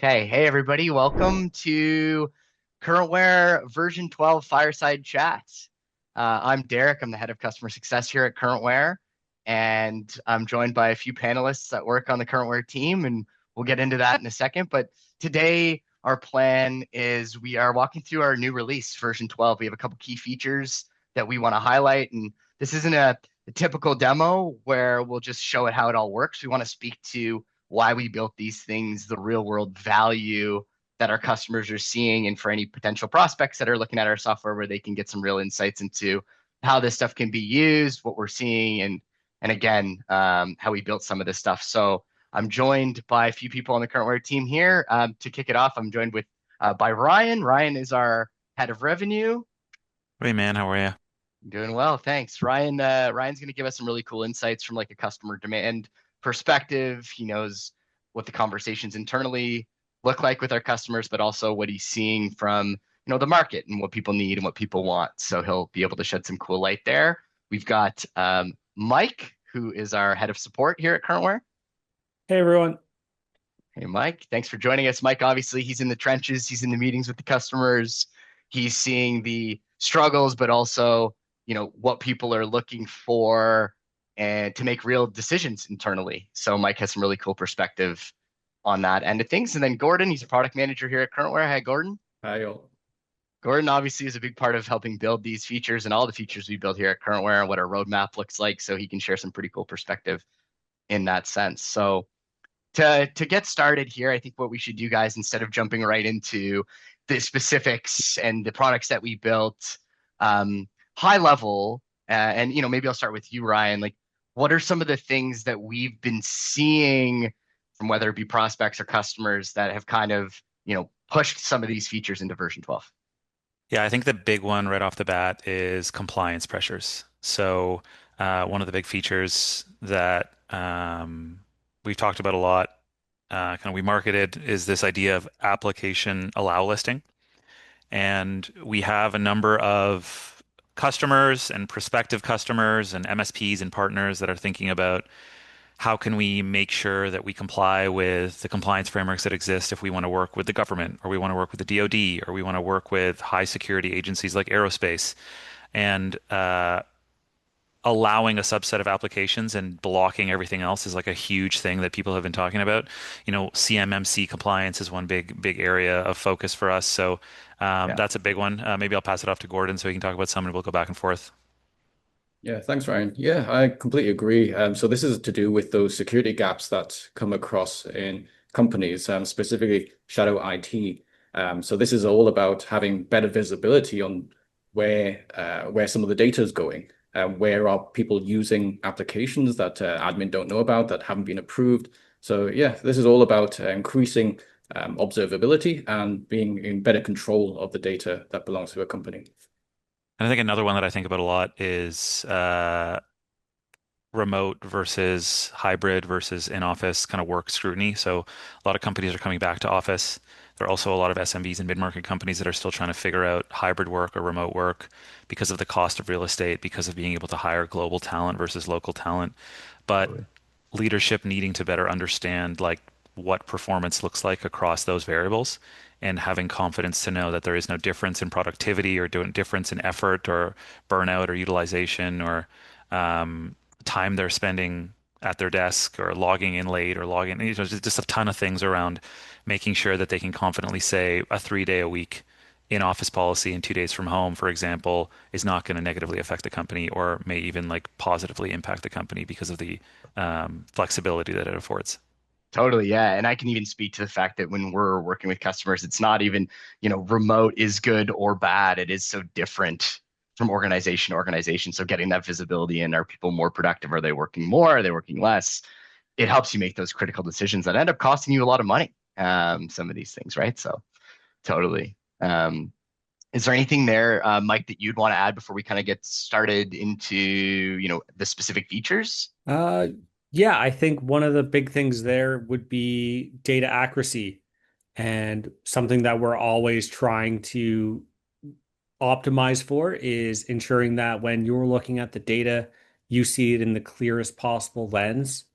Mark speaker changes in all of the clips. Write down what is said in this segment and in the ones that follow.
Speaker 1: Okay, hey everybody, welcome to CurrentWare version 12 Fireside Chats. I'm Derek, I'm the head of customer success here at CurrentWare, and I'm joined by a few panelists that work on the CurrentWare team, and we'll get into that in a second. But today, our plan is we are walking through our new release, version 12. We have a couple key features that we want to highlight, and this isn't a typical demo where we'll just show it how it all works. We want to speak to why we built these things, the real world value that our customers are seeing, and for any potential prospects that are looking at our software where they can get some real insights into how this stuff can be used, what we're seeing, and again, how we built some of this stuff. So I'm joined by a few people on the CurrentWare team here. To kick it off, I'm joined with by Ryan. Ryan is our head of revenue.
Speaker 2: Hey man, how are you?
Speaker 1: Doing well, thanks. Ryan's going to give us some really cool insights from like a customer demand perspective. He knows what the conversations internally look like with our customers, but also what he's seeing from, the market and what people need and what people want. So he'll be able to shed some cool light there. We've got Mike, who is our head of support here at CurrentWare.
Speaker 3: Hey everyone.
Speaker 1: Hey, Mike, thanks for joining us. Mike, obviously, he's in the trenches, he's in the meetings with the customers, he's seeing the struggles, but also, what people are looking for and to make real decisions internally. So Mike has some really cool perspective on that end of things. And then Gordon, he's a product manager here at CurrentWare. Hi, Gordon.
Speaker 3: Hi all.
Speaker 1: Gordon obviously is a big part of helping build these features and all the features we build here at CurrentWare and what our roadmap looks like. So he can share some pretty cool perspective in that sense. So to get started here, I think what we should do, guys, instead of jumping right into the specifics and the products that we built, high level, and maybe I'll start with you, Ryan. Like, what are some of the things that we've been seeing from whether it be prospects or customers that have kind of pushed some of these features into version 12?
Speaker 2: Yeah, I think the big one right off the bat is compliance pressures. So, one of the big features that we've talked about a lot, kind of we marketed, is this idea of application allow listing. And we have a number of customers and prospective customers and MSPs and partners that are thinking about how can we make sure that we comply with the compliance frameworks that exist if we want to work with the government or we want to work with the DoD or we want to work with high security agencies like aerospace and allowing a subset of applications and blocking everything else is like a huge thing that people have been talking about. CMMC compliance is one big area of focus for us. So
Speaker 1: Yeah.
Speaker 2: that's a big one. Maybe I'll pass it off to Gordon so he can talk about some and we'll go back and forth.
Speaker 3: Yeah, thanks, Ryan. Yeah, I completely agree. So this is to do with those security gaps that come across in companies, specifically shadow IT. So this is all about having better visibility on where some of the data is going. Where are people using applications that admin don't know about that haven't been approved? So yeah, this is all about increasing observability and being in better control of the data that belongs to a company.
Speaker 2: And I think another one that I think about a lot is remote versus hybrid versus in-office kind of work scrutiny. So a lot of companies are coming back to office. There are also a lot of SMBs and mid-market companies that are still trying to figure out hybrid work or remote work because of the cost of real estate, because of being able to hire global talent versus local talent. But
Speaker 1: Totally.
Speaker 2: leadership needing to better understand like what performance looks like across those variables and having confidence to know that there is no difference in productivity or difference in effort or burnout or utilization or time they're spending at their desk or logging in late or logging, just a ton of things around making sure that they can confidently say a 3 day a week in office policy and 2 days from home, for example, is not going to negatively affect the company or may even like positively impact the company because of the flexibility that it affords.
Speaker 1: Totally, yeah. And I can even speak to the fact that when we're working with customers, it's not even, remote is good or bad. It is so different from organization to organization. So getting that visibility in, are people more productive? Are they working more? Are they working less? It helps you make those critical decisions that end up costing you a lot of money. Some of these things, right? So totally. Is there anything there, Mike, that you'd want to add before we kind of get started into, the specific features?
Speaker 4: Uh, yeah, I think one of the big things there would be data accuracy and something that we're always trying to optimize for is ensuring that when you're looking at the data, you see it in the clearest possible lens,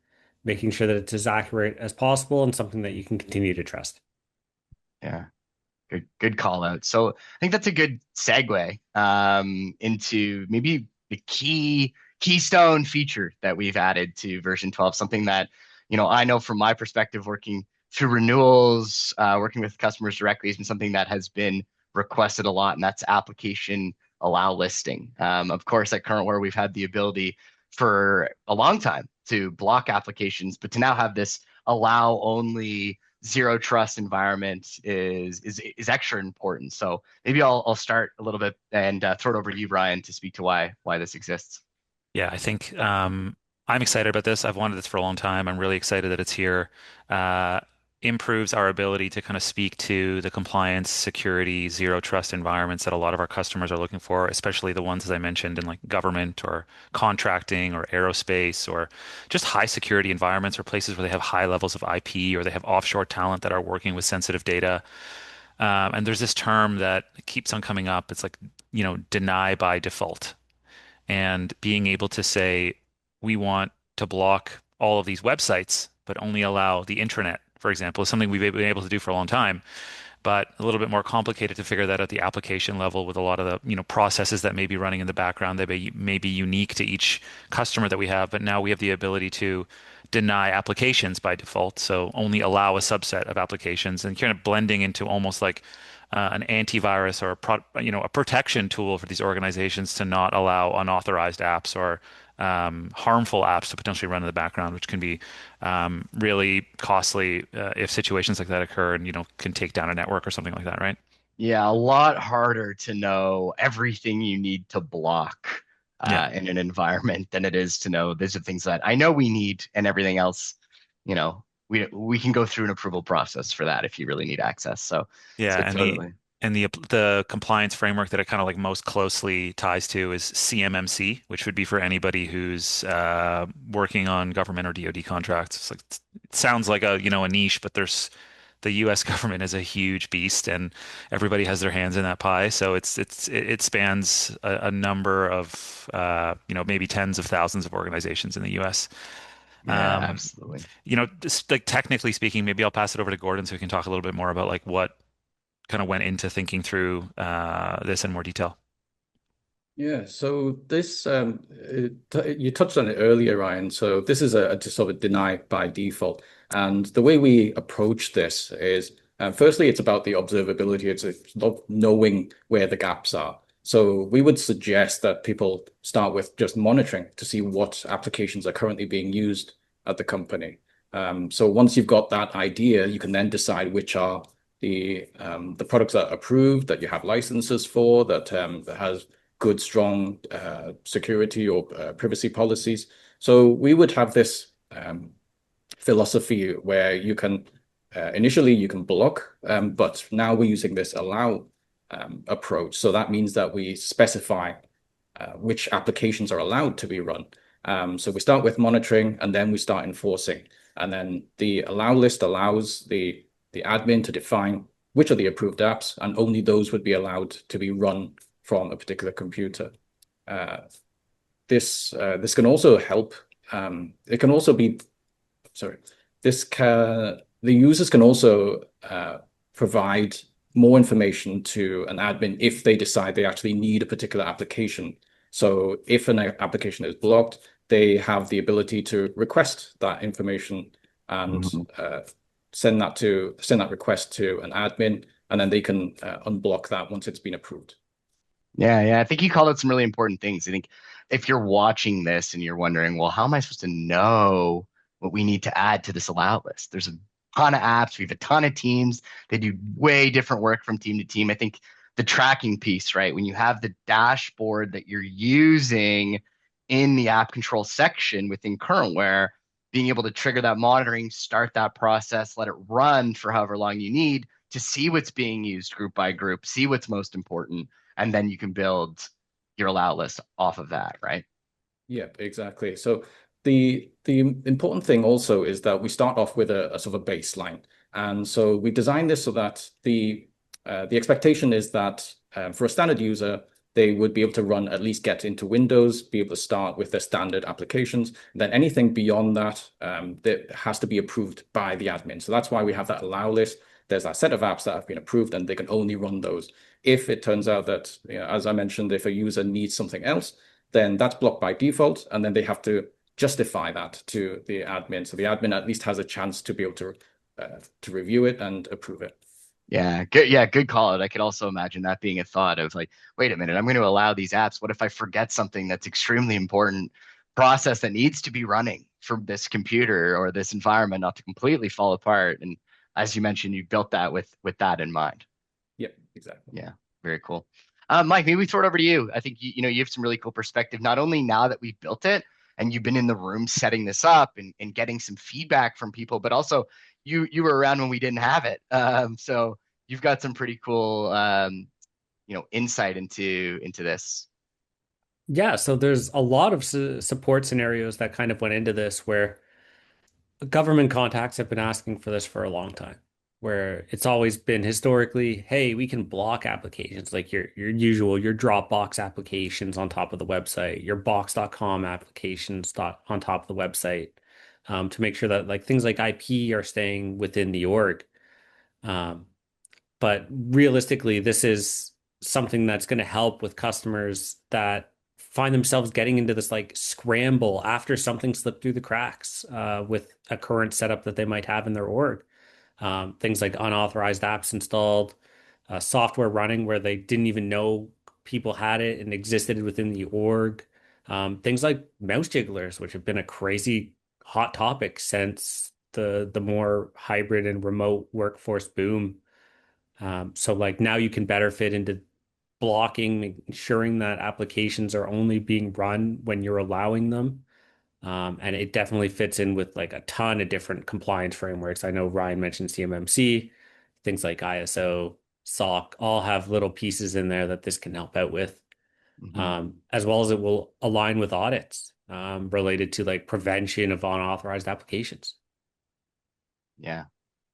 Speaker 4: making sure that it's as accurate as possible and something that you can continue to trust.
Speaker 1: Yeah. Good call out. So I think that's a good segue into maybe the keystone feature that we've added to version 12, something that, I know from my perspective, working through renewals, working with customers directly has been something that has been requested a lot, and that's application allow listing. Of course, at CurrentWare, we've had the ability for a long time to block applications, but to now have this allow only zero trust environment is extra important. So maybe I'll start a little bit and throw it over to you, Brian, to speak to why this exists.
Speaker 2: Yeah, I think I'm excited about this. I've wanted this for a long time. I'm really excited that it's here. Uh, Improves our ability to kind of speak to the compliance, security, zero trust environments that a lot of our customers are looking for, especially the ones, as I mentioned, in like government or contracting or aerospace or just high security environments or places where they have high levels of IP or they have offshore talent that are working with sensitive data. And there's this term that keeps on coming up. It's like, deny by default and being able to say, we want to block all of these websites, but only allow the intranet, for example, is something we've been able to do for a long time, but a little bit more complicated to figure that at the application level with a lot of the, processes that may be running in the background that may be unique to each customer that we have. But now we have the ability to deny applications by default, so only allow a subset of applications and kind of blending into almost like an antivirus or a protection tool for these organizations to not allow unauthorized apps or harmful apps to potentially run in the background, which can be really costly if situations like that occur and can take down a network or something like that, right?
Speaker 1: Yeah, a lot harder to know everything you need to block
Speaker 2: Yeah.
Speaker 1: in an environment than it is to know these are things that I know we need, and everything else, we can go through an approval process for that if you really need access. So
Speaker 2: Yeah,
Speaker 1: totally.
Speaker 2: and the compliance framework that it kind of like most closely ties to is CMMC, which would be for anybody who's working on government or DoD contracts. It's like it sounds like a niche, but there's the U.S. government is a huge beast, and everybody has their hands in that pie. So it spans a number of maybe tens of thousands of organizations in the U.S.
Speaker 1: Yeah,
Speaker 2: Um,
Speaker 1: absolutely.
Speaker 2: just like technically speaking, maybe I'll pass it over to Gordon so we can talk a little bit more about like what kind of went into thinking through this in more detail.
Speaker 3: Yeah, so this you touched on it earlier, Ryan. So this is a just sort of deny by default, and the way we approach this is firstly, it's about the observability. It's about knowing where the gaps are. So we would suggest that people start with just monitoring to see what applications are currently being used at the company. So once you've got that idea, you can then decide which are the products that are approved, that you have licenses for, that has good, strong security or privacy policies. So we would have this philosophy where you can initially you can block, but now we're using this allow approach. So that means that we specify which applications are allowed to be run. So we start with monitoring and then we start enforcing. And then the allow list allows the admin to define which are the approved apps, and only those would be allowed to be run from a particular computer. This can also help. It can also be, sorry, the users can also provide more information to an admin if they decide they actually need a particular application. So if an application is blocked, they have the ability to request that information and send that request to an admin, and then they can unblock that once it's been approved.
Speaker 1: Yeah. I think you called out some really important things. I think if you're watching this and you're wondering, well, how am I supposed to know what we need to add to this allow list? There's a ton of apps. We have a ton of teams. They do way different work from team to team. I think the tracking piece, right? When you have the dashboard that you're using in the app control section within CurrentWare, being able to trigger that monitoring, start that process, let it run for however long you need to see what's being used group by group, see what's most important, and then you can build your allow list off of that, right?
Speaker 3: Yeah, exactly. So the important thing also is that we start off with a sort of a baseline, and so we designed this so that the expectation is that for a standard user, they would be able to run, at least get into Windows, be able to start with their standard applications. Then anything beyond that, that has to be approved by the admin. So that's why we have that allow list. there's that set of apps that have been approved and they can only run those. If it turns out that, as I mentioned, if a user needs something else, then that's blocked by default, and then they have to justify that to the admin. So the admin at least has a chance to be able to review it and approve it.
Speaker 1: Yeah, good. Yeah, good call out. I could also imagine that being a thought of like, wait a minute, I'm going to allow these apps. What if I forget something that's extremely important process that needs to be running from this computer or this environment not to completely fall apart? And as you mentioned, you built that with that in mind.
Speaker 3: Yep, exactly.
Speaker 1: Yeah, very cool. Mike, maybe we throw it over to you. I think you have some really cool perspective, not only now that we've built it and you've been in the room setting this up and getting some feedback from people, but also you were around when we didn't have it. So you've got some pretty cool insight into this.
Speaker 4: Yeah, so there's a lot of support scenarios that kind of went into this where government contacts have been asking for this for a long time, where it's always been historically, hey, we can block applications like your usual, your Dropbox applications on top of the website, your box.com applications on top of the website, to make sure that like things like IP are staying within the org. But realistically, this is something that's going to help with customers that find themselves getting into this like scramble after something slipped through the cracks with a current setup that they might have in their org. Things like unauthorized apps installed, software running where they didn't even know people had it and existed within the org. Things like mouse jigglers, which have been a crazy hot topic since the more hybrid and remote workforce boom. So like now you can better fit into blocking, ensuring that applications are only being run when you're allowing them. And it definitely fits in with like a ton of different compliance frameworks. I know Ryan mentioned CMMC, things like ISO, SOC, all have little pieces in there that this can help out with, as well as it will align with audits related to like prevention of unauthorized applications.
Speaker 1: Yeah.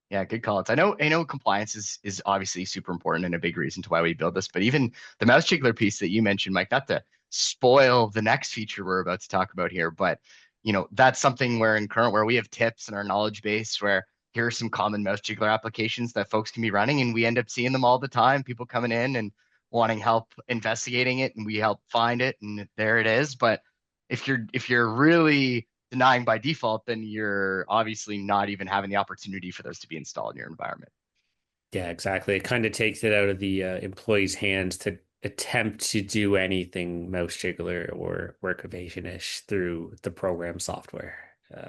Speaker 1: Yeah, good call. I know compliance is obviously super important and a big reason to why we build this, but even the mouse jiggler piece that you mentioned, Mike, not to spoil the next feature we're about to talk about here, but that's something where in CurrentWare we have tips in our knowledge base where here are some common mouse jiggler applications that folks can be running, and we end up seeing them all the time. People coming in and wanting help investigating it, and we help find it, and there it is. But if you're really denying by default, then you're obviously not even having the opportunity for those to be installed in your environment.
Speaker 4: Yeah, exactly. It kind of takes it out of the employee's hands to attempt to do anything mouse jiggler or work evasion-ish through the program software.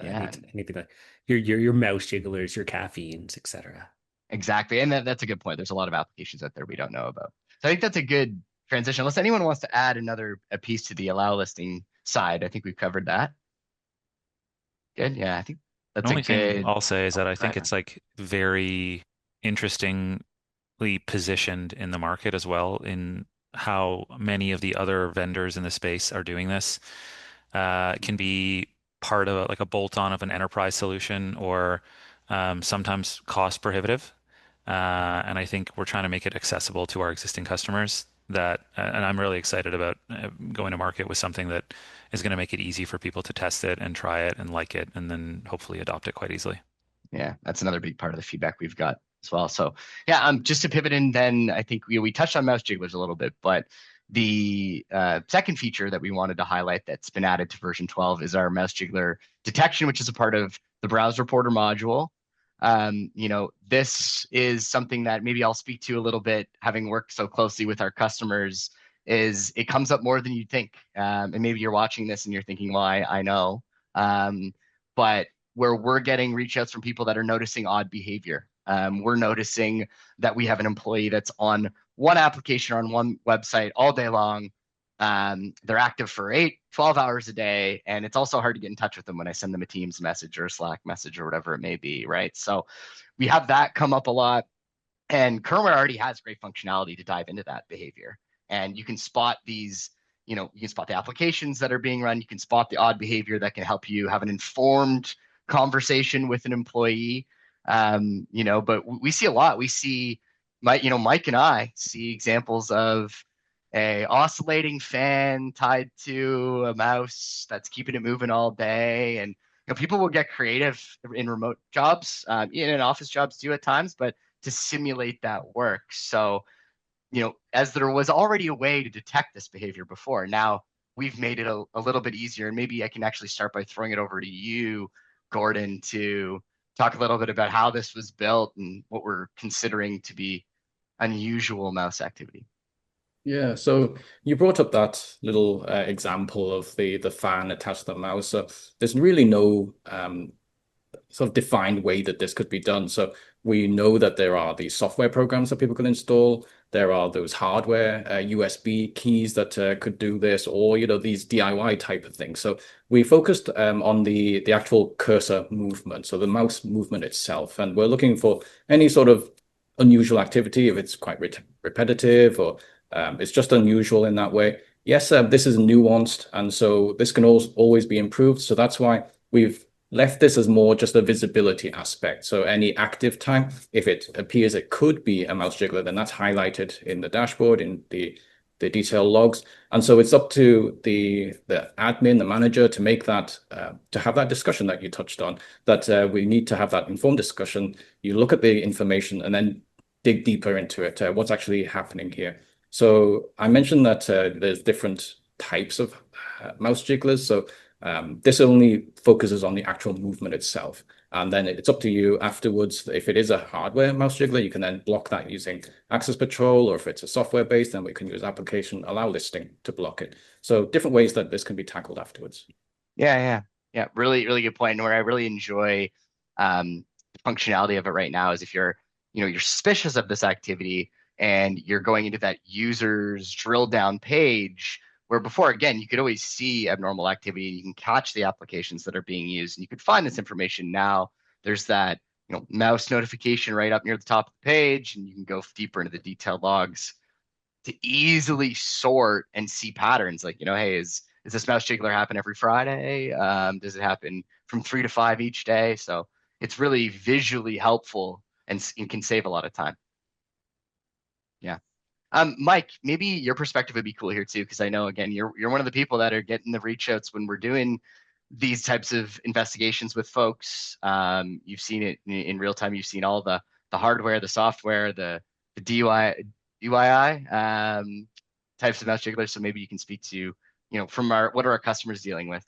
Speaker 1: Yeah,
Speaker 4: anything like your mouse jigglers, your caffeines, etc.
Speaker 1: exactly. And that's a good point. There's a lot of applications out there we don't know about. So I think that's a good transition. Unless anyone wants to add a piece to the allow listing side, I think we've covered that. Good. Yeah, I think
Speaker 2: The
Speaker 1: that's a
Speaker 2: only thing
Speaker 1: good.
Speaker 2: I'll say is
Speaker 1: Oh,
Speaker 2: that I
Speaker 1: go
Speaker 2: think
Speaker 1: ahead.
Speaker 2: it's like very interestingly positioned in the market as well in how many of the other vendors in the space are doing this. It can be part of like a bolt-on of an enterprise solution or sometimes cost prohibitive. And I think we're trying to make it accessible to our existing customers and I'm really excited about going to market with something that is going to make it easy for people to test it and try it and like it and then hopefully adopt it quite easily.
Speaker 1: Yeah, that's another big part of the feedback we've got as well. So yeah, just to pivot in, then I think we touched on mouse jigglers a little bit, but the second feature that we wanted to highlight that's been added to version 12 is our mouse jiggler detection, which is a part of the BrowseReporter module. This is something that maybe I'll speak to a little bit, having worked so closely with our customers, is it comes up more than you think. And maybe you're watching this and you're thinking, well, I know. But where we're getting reach outs from people that are noticing odd behavior. We're noticing that we have an employee that's on one application on one website all day long. They're active for 12 hours a day. And it's also hard to get in touch with them when I send them a Teams message or a Slack message or whatever it may be, right? So we have that come up a lot. And CurrentWare already has great functionality to dive into that behavior. And you can spot these, you can spot the applications that are being run. You can spot the odd behavior that can help you have an informed conversation with an employee. But we see a lot. We see Mike and I see examples of a oscillating fan tied to a mouse that's keeping it moving all day. And people will get creative in remote jobs, in office jobs too at times, but to simulate that work. So, as there was already a way to detect this behavior before, now we've made it a little bit easier. And maybe I can actually start by throwing it over to you, Gordon, to talk a little bit about how this was built and what we're considering to be unusual mouse activity.
Speaker 3: Yeah, so you brought up that little example of the fan attached to the mouse. So there's really no sort of defined way that this could be done. So we know that there are these software programs that people can install. There are those hardware USB keys that could do this, or these DIY type of things. So we focused on the actual cursor movement, so the mouse movement itself, and we're looking for any sort of unusual activity if it's quite repetitive or it's just unusual in that way. Yes, this is nuanced, and so this can always be improved. So that's why we've left this as more just a visibility aspect. So any active time, if it appears it could be a mouse jiggler, then that's highlighted in the dashboard, in the detail logs. And so it's up to the admin, the manager, to make that, to have that discussion that you touched on, that we need to have that informed discussion. You look at the information and then dig deeper into it. What's actually happening here? So I mentioned that there's different types of mouse jigglers. So this only focuses on the actual movement itself. And then it's up to you afterwards. If it is a hardware mouse jiggler, you can then block that using access control, or if it's a software based, then we can use application Allowlisting to block it. So different ways that this can be tackled afterwards.
Speaker 1: Yeah. Really, really good point. And where I really enjoy the functionality of it right now is if you're suspicious of this activity and you're going into that user's drill down page, where before, again, you could always see abnormal activity and you can catch the applications that are being used and you could find this information. Now there's that mouse notification right up near the top of the page, and you can go deeper into the detailed logs to easily sort and see patterns like, hey, is this mouse jiggler happen every Friday? Does it happen from 3 to 5 each day? So it's really visually helpful and can save a lot of time. Yeah. Mike, maybe your perspective would be cool here too, because I know again you're one of the people that are getting the reach outs when we're doing these types of investigations with folks. You've seen it in real time. You've seen all the hardware, the software, the UII types of mouse jigglers. So maybe you can speak to from what are our customers dealing with?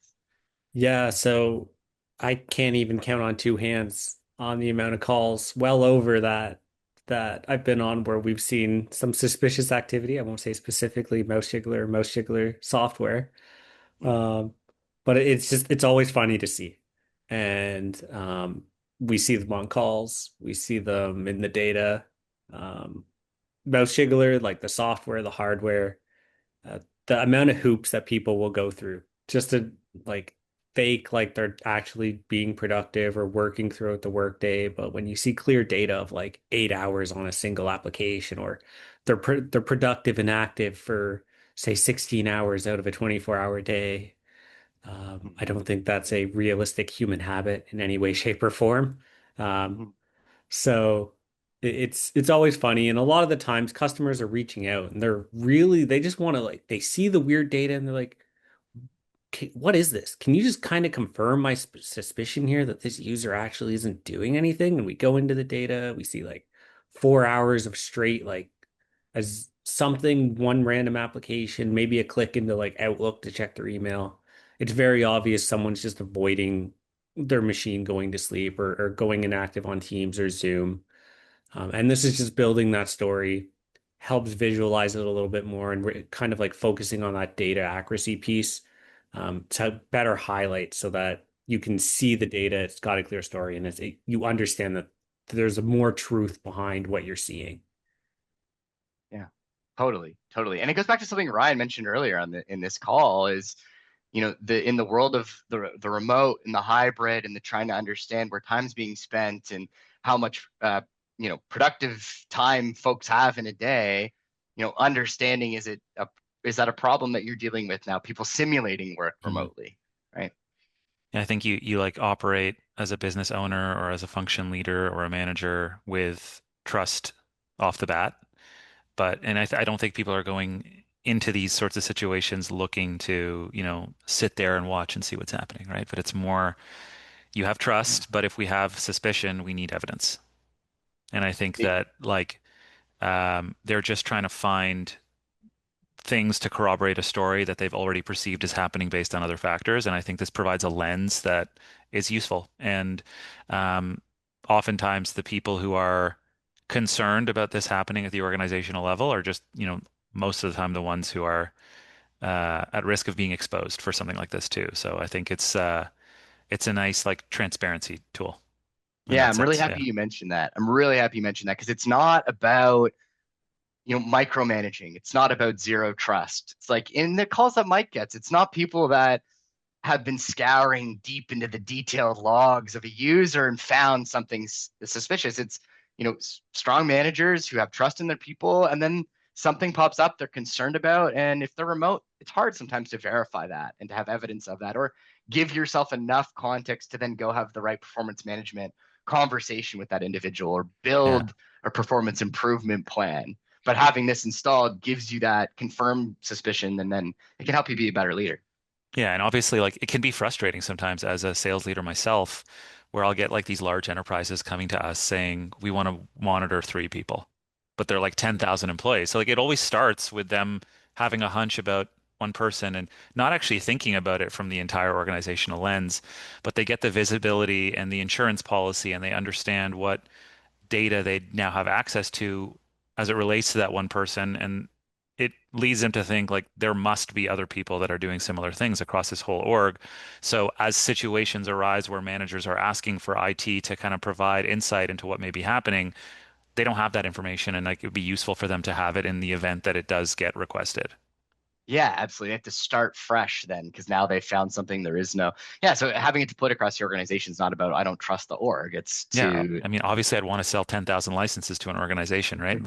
Speaker 4: Yeah, so I can't even count on two hands on the amount of calls, well over that I've been on where we've seen some suspicious activity. I won't say specifically mouse jiggler software. Um, but it's always funny to see. And we see them on calls, we see them in the data. Um, Mouse jiggler, like the software, the hardware, the amount of hoops that people will go through just to like fake like they're actually being productive or working throughout the workday. But when you see clear data of like 8 hours on a single application, or they're productive and active for say 16 hours out of a 24-hour day, I don't think that's a realistic human habit in any way, shape, or form. Um,
Speaker 1: Mhm.
Speaker 4: so it's always funny, and a lot of the times customers are reaching out and they just want to like they see the weird data and they're like, "Okay, what is this? Can you just kind of confirm my suspicion here that this user actually isn't doing anything?" And we go into the data, we see like 4 hours of straight like as something, one random application, maybe a click into like Outlook to check their email. It's very obvious someone's just avoiding their machine going to sleep, or going inactive on Teams or Zoom. And this is just building that story, helps visualize it a little bit more, and kind of like focusing on that data accuracy piece, to better highlight so that you can see the data. It's got a clear story, and you understand that there's more truth behind what you're seeing.
Speaker 1: Yeah, totally. And it goes back to something Ryan mentioned earlier in this call is, in the world of the remote and the hybrid and the trying to understand where time's being spent and how much productive time folks have in a day, understanding is that a problem that you're dealing with now, people simulating work
Speaker 2: Mhm.
Speaker 1: remotely, right?
Speaker 2: And I think you like operate as a business owner or as a function leader or a manager with trust off the bat. I don't think people are going into these sorts of situations looking to, sit there and watch and see what's happening, right? But it's more you have
Speaker 1: Yeah.
Speaker 2: trust, but if we have suspicion, we need evidence. And I think that like they're just trying to find things to corroborate a story that they've already perceived as happening based on other factors. And I think this provides a lens that is useful. And um, oftentimes the people who are concerned about this happening at the organizational level are just, most of the time the ones who are at risk of being exposed for something like this too. So I think it's a nice like transparency tool in
Speaker 1: Yeah,
Speaker 2: that
Speaker 1: I'm really
Speaker 2: sense.
Speaker 1: happy you mentioned that. I'm really happy you mentioned that because it's not about, micromanaging. It's not about zero trust. It's like in the calls that Mike gets, it's not people that have been scouring deep into the detailed logs of a user and found something suspicious. It's, strong managers who have trust in their people, and then something pops up they're concerned about. And if they're remote, it's hard sometimes to verify that and to have evidence of that, or give yourself enough context to then go have the right performance management conversation with that individual or
Speaker 2: Yeah.
Speaker 1: build a performance improvement plan. But having this installed gives you that confirmed suspicion, and then it can help you be a better leader.
Speaker 2: Yeah, and obviously, like it can be frustrating sometimes as a sales leader myself, where I'll get like these large enterprises coming to us saying, we want to monitor 3 people, but they're like 10,000 employees. So like it always starts with them having a hunch about one person and not actually thinking about it from the entire organizational lens, but they get the visibility and the insurance policy and they understand what data they now have access to as it relates to that one person. And it leads them to think like there must be other people that are doing similar things across this whole org. So as situations arise where managers are asking for IT to kind of provide insight into what may be happening, they don't have that information, and like it would be useful for them to have it in the event that it does get requested.
Speaker 1: Yeah, absolutely. They have to start fresh then because now they found something there is no. Yeah, so having it deployed across the organization is not about I don't trust the org. It's
Speaker 2: Yeah,
Speaker 1: to
Speaker 2: I mean, obviously, I'd want to sell 10,000 licenses to an organization, right?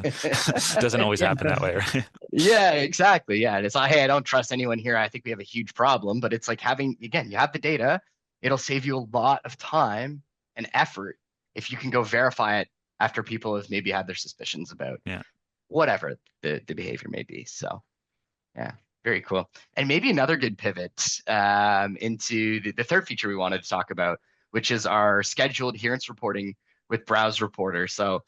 Speaker 2: Doesn't always
Speaker 1: yeah,
Speaker 2: happen that way, right?
Speaker 1: yeah, exactly. Yeah, and it's like, hey, I don't trust anyone here. I think we have a huge problem. But it's like having again, you have the data. It'll save you a lot of time and effort if you can go verify it after people have maybe had their suspicions about
Speaker 2: Yeah.
Speaker 1: whatever the behavior may be. So. Yeah, very cool. And maybe another good pivot into the third feature we wanted to talk about, which is our scheduled adherence reporting with BrowseReporter. So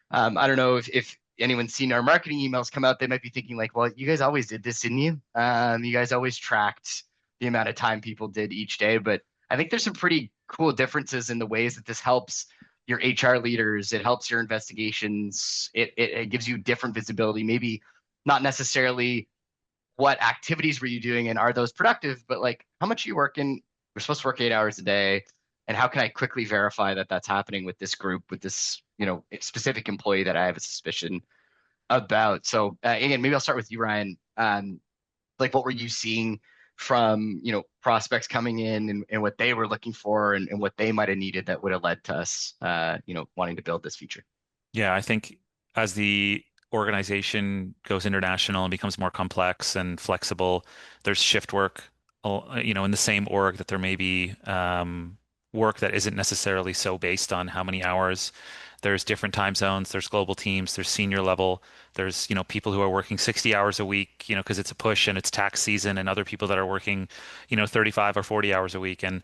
Speaker 1: I don't know if anyone's seen our marketing emails come out, they might be thinking like, well, you guys always did this, didn't you? You guys always tracked the amount of time people did each day. But I think there's some pretty cool differences in the ways that this helps your HR leaders. It helps your investigations. It gives you different visibility, maybe not necessarily what activities were you doing and are those productive, but like how much are you working? We're supposed to work 8 hours a day. And how can I quickly verify that that's happening with this group, with this, specific employee that I have a suspicion about? So again, maybe I'll start with you, Ryan. Like what were you seeing from, prospects coming in and what they were looking for and what they might have needed that would have led to us, wanting to build this feature?
Speaker 2: Yeah, I think as the organization goes international and becomes more complex and flexible, there's shift work, in the same org that there may be work that isn't necessarily so based on how many hours. There's different time zones, there's global teams, there's senior level, there's, people who are working 60 hours a week, because it's a push and it's tax season, and other people that are working, 35 or 40 hours a week. And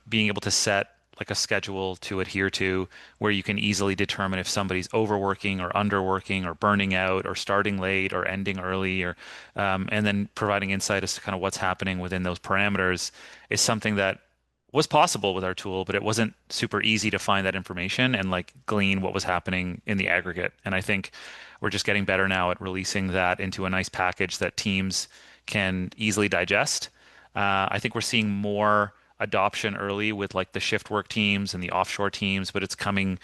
Speaker 2: being able to set like a schedule to adhere to where you can easily determine if somebody's overworking or underworking or burning out or starting late or ending early, or and then providing insight as to kind of what's happening within those parameters is something that was possible with our tool, but it wasn't super easy to find that information and like glean what was happening in the aggregate. And I think we're just getting better now at releasing that into a nice package that teams can easily digest. I think we're seeing more adoption early with like the shift work teams and the offshore teams, but it's coming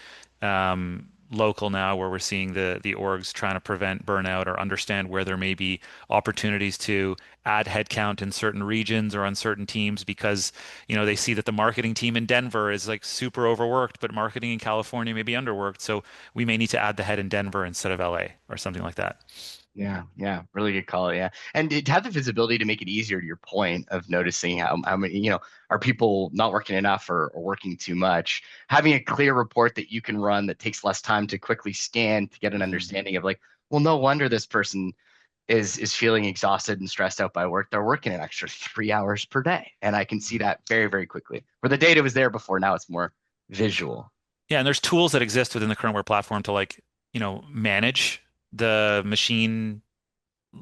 Speaker 2: local now where we're seeing the orgs trying to prevent burnout or understand where there may be opportunities to add headcount in certain regions or on certain teams because they see that the marketing team in Denver is like super overworked, but marketing in California may be underworked. So we may need to add the head in Denver instead of LA or something like that.
Speaker 1: Yeah, yeah, really good call. Yeah, and to have the visibility to make it easier to your point of noticing how many, are people not working enough or working too much. Having a clear report that you can run that takes less time to quickly scan to get an
Speaker 2: Mhm.
Speaker 1: understanding of like, well, no wonder this person is feeling exhausted and stressed out by work. They're working an extra 3 hours per day, and I can see that very, very quickly. Where the data was there before, now it's more visual.
Speaker 2: Yeah, and there's tools that exist within the CurrentWare platform to like, manage the machine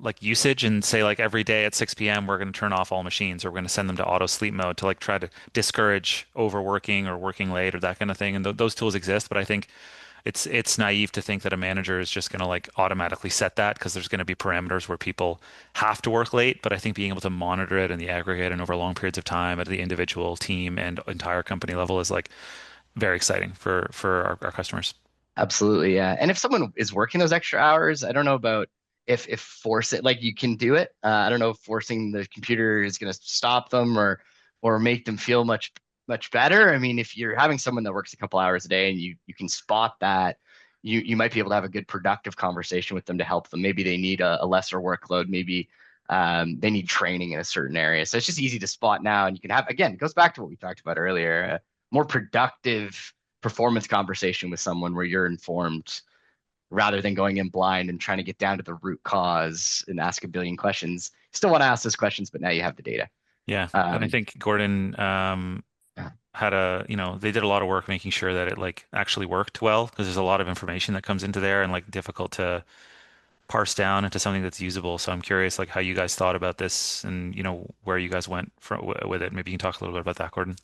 Speaker 2: like usage and say like every day at 6 p.m. we're going to turn off all machines or we're going to send them to auto sleep mode to like try to discourage overworking or working late or that kind of thing. And th those tools exist, but I think it's naive to think that a manager is just going to like automatically set that because there's going to be parameters where people have to work late. But I think being able to monitor it in the aggregate and over long periods of time at the individual team and entire company level is like very exciting for our customers.
Speaker 1: Absolutely, yeah. And if someone is working those extra hours, I don't know about if force it like you can do it. I don't know if forcing the computer is going to stop them or make them feel much better. I mean, if you're having someone that works a couple hours a day and you can spot that, you might be able to have a good productive conversation with them to help them. Maybe they need a lesser workload. Maybe they need training in a certain area. So it's just easy to spot now, and you can have again. It goes back to what we talked about earlier. More productive performance conversation with someone where you're informed rather than going in blind and trying to get down to the root cause and ask a billion questions. Still want to ask those questions, but now you have the data.
Speaker 2: Yeah. And I
Speaker 1: Um,
Speaker 2: think Gordon
Speaker 1: yeah,
Speaker 2: had they did a lot of work making sure that it like actually worked well because there's a lot of information that comes into there and like difficult to parse down into something that's usable. So I'm curious like how you guys thought about this and where you guys went with it. Maybe you can talk a little bit about that, Gordon.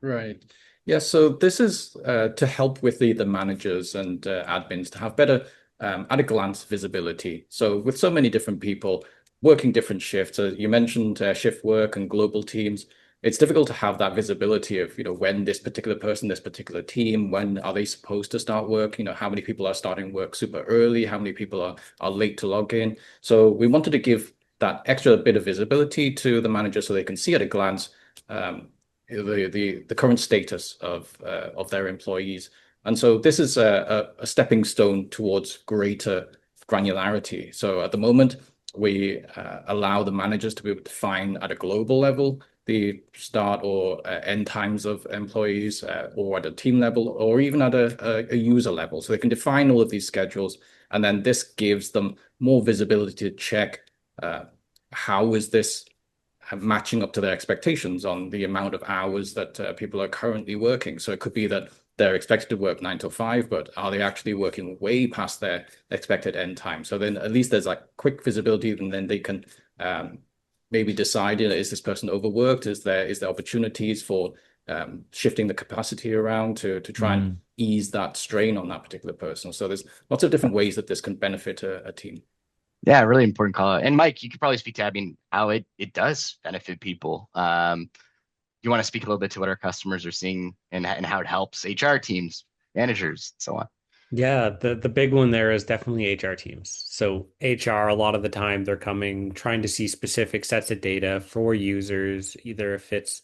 Speaker 3: Right. Yeah, so this is to help with the managers and admins to have better at a glance visibility. So with so many different people working different shifts, you mentioned shift work and global teams, it's difficult to have that visibility of, when this particular person, this particular team, when are they supposed to start work? How many people are starting work super early? How many people are late to log in? So we wanted to give that extra bit of visibility to the manager so they can see at a glance um, the current status of their employees. And so this is a stepping stone towards greater granularity. So at the moment, we allow the managers to be able to define at a global level the start or end times of employees, or at a team level, or even at a user level. So they can define all of these schedules, and then this gives them more visibility to check how is this matching up to their expectations on the amount of hours that people are currently working. So it could be that they're expected to work 9 to 5, but are they actually working way past their expected end time? So then at least there's like quick visibility, and then they can maybe decide, is this person overworked? Is there opportunities for shifting the capacity around to try and
Speaker 2: Mm.
Speaker 3: ease that strain on that particular person? So there's lots of different ways that this can benefit a team.
Speaker 1: yeah, really important call. And Mike, you could probably speak to, I mean, how it does benefit people. You want to speak a little bit to what our customers are seeing and how it helps HR teams, managers, so on.
Speaker 4: Yeah, the big one there is definitely HR teams. So HR, a lot of the time they're coming trying to see specific sets of data for users, either if it's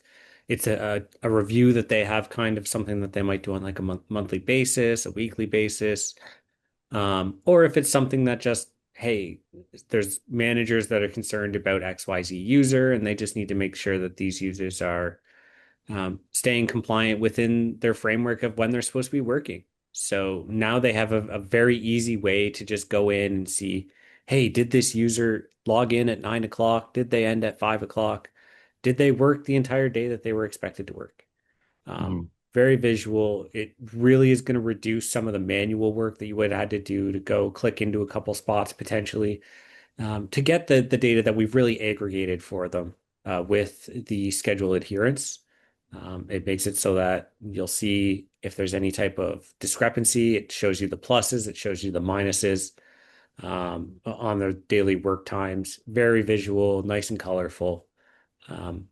Speaker 4: a review that they have, kind of something that they might do on like a monthly basis, a weekly basis, or if it's something that just, hey, there's managers that are concerned about XYZ user and they just need to make sure that these users are staying compliant within their framework of when they're supposed to be working. So now they have a very easy way to just go in and see, hey, did this user log in at 9 o'clock? Did they end at 5 o'clock? Did they work the entire day that they were expected to work?
Speaker 1: Mhm.
Speaker 4: Very visual. It really is going to reduce some of the manual work that you would have had to do to go click into a couple spots potentially, to get the data that we've really aggregated for them with the schedule adherence. It makes it so that you'll see if there's any type of discrepancy. It shows you the pluses, it shows you the minuses on their daily work times. Very visual, nice and colorful. Um,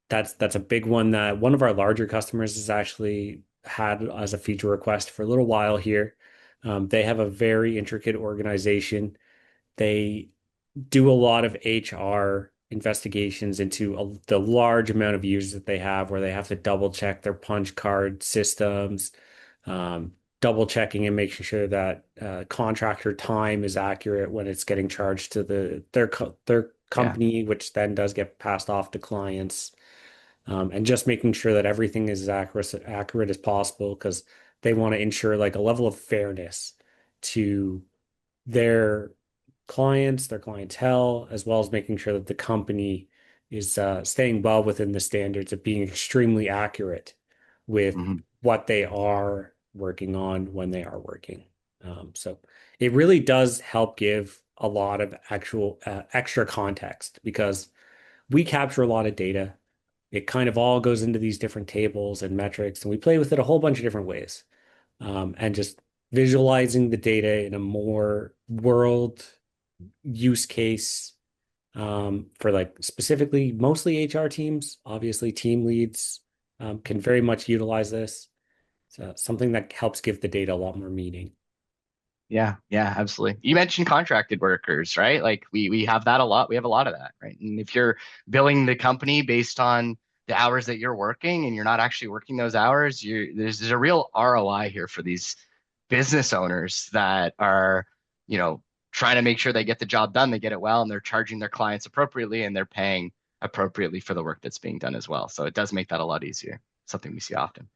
Speaker 4: that's a big one that one of our larger customers has actually had as a feature request for a little while here. They have a very intricate organization. They do a lot of HR investigations into the large amount of users that they have, where they have to double check their punch card systems, double checking and making sure that contractor time is accurate when it's getting charged to their
Speaker 1: Yeah.
Speaker 4: company, which then does get passed off to clients, and just making sure that everything is as accurate as possible because they want to ensure like a level of fairness to their clients, their clientele, as well as making sure that the company is staying well within the standards of being extremely accurate with
Speaker 1: Mhm.
Speaker 4: what they are working on when they are working. So it really does help give a lot of actual extra context because we capture a lot of data. It kind of all goes into these different tables and metrics, and we play with it a whole bunch of different ways. And just visualizing the data in a more world use case for like specifically mostly HR teams, obviously team leads can very much utilize this. So something that helps give the data a lot more meaning.
Speaker 1: Yeah, yeah, absolutely. You mentioned contracted workers, right? Like we have that a lot. We have a lot of that, right? And if you're billing the company based on the hours that you're working and you're not actually working those hours, there's a real ROI here for these business owners that are, trying to make sure they get the job done, they get it well, and they're charging their clients appropriately and they're paying appropriately for the work that's being done as well. So it does make that a lot easier. Something we see often.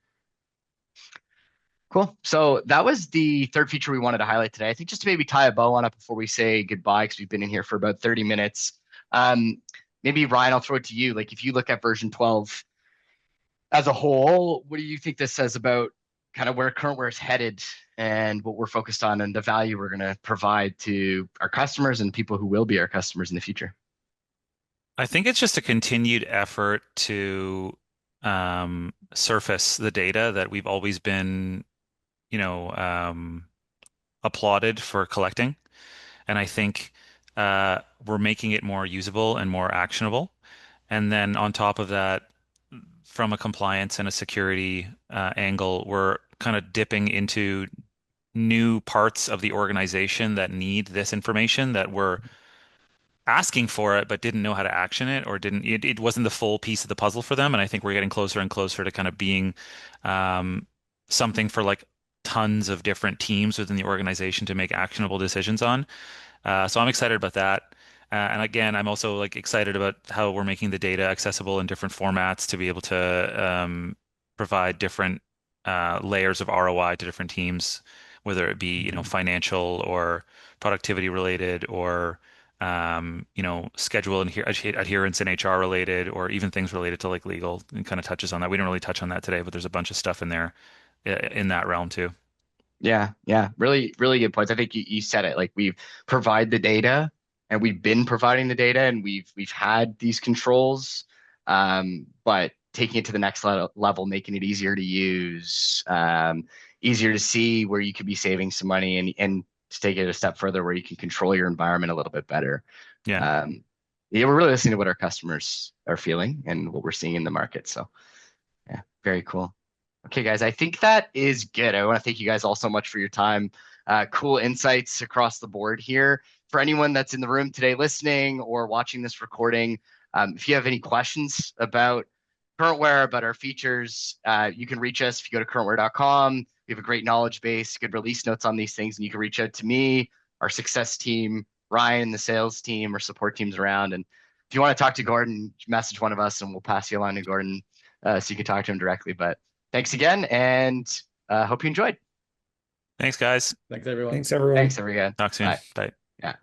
Speaker 1: Cool. So that was the third feature we wanted to highlight today. I think just to maybe tie a bow on it before we say goodbye, because we've been in here for about 30 minutes. Maybe Ryan, I'll throw it to you. Like if you look at version 12 as a whole, what do you think this says about kind of where CurrentWare is headed and what we're focused on and the value we're going to provide to our customers and people who will be our customers in the future?
Speaker 2: I think it's just a continued effort to surface the data that we've always been, you know, applauded for collecting. And I think we're making it more usable and more actionable. And then on top of that, from a compliance and a security angle, we're kind of dipping into new parts of the organization that need this information that were asking for it but didn't know how to action it or it wasn't the full piece of the puzzle for them. And I think we're getting closer and closer to kind of being something for like tons of different teams within the organization to make actionable decisions on. So I'm excited about that. And again, I'm also like excited about how we're making the data accessible in different formats to be able to provide different layers of ROI to different teams, whether it be, financial or productivity related or schedule and adherence and HR related, or even things related to like legal and kind of touches on that. We didn't really touch on that today, but there's a bunch of stuff in there in that realm too.
Speaker 1: Yeah, yeah, really, really good points. I think you said it. Like we provide the data, and we've been providing the data, and we've had these controls, but taking it to the next level, making it easier to use, easier to see where you could be saving some money, and to take it a step further, where you can control your environment a little bit better.
Speaker 2: Yeah.
Speaker 1: Yeah, we're really listening to what our customers are feeling and what we're seeing in the market. So, yeah, very cool. Okay, guys, I think that is good. I want to thank you guys all so much for your time. Cool insights across the board here. For anyone that's in the room today listening or watching this recording, if you have any questions about CurrentWare, about our features, you can reach us if you go to currentware.com. We have a great knowledge base, good release notes on these things, and you can reach out to me, our success team, Ryan, the sales team, or support teams around. And if you want to talk to Gordon, message one of us and we'll pass you along to Gordon so you can talk to him directly. But thanks again, and hope you enjoyed.
Speaker 2: Thanks, guys.
Speaker 3: Thanks, everyone.
Speaker 4: Thanks, everyone.
Speaker 1: Thanks, everyone.
Speaker 2: Talk soon.
Speaker 1: Bye.
Speaker 2: Bye.
Speaker 1: Yeah.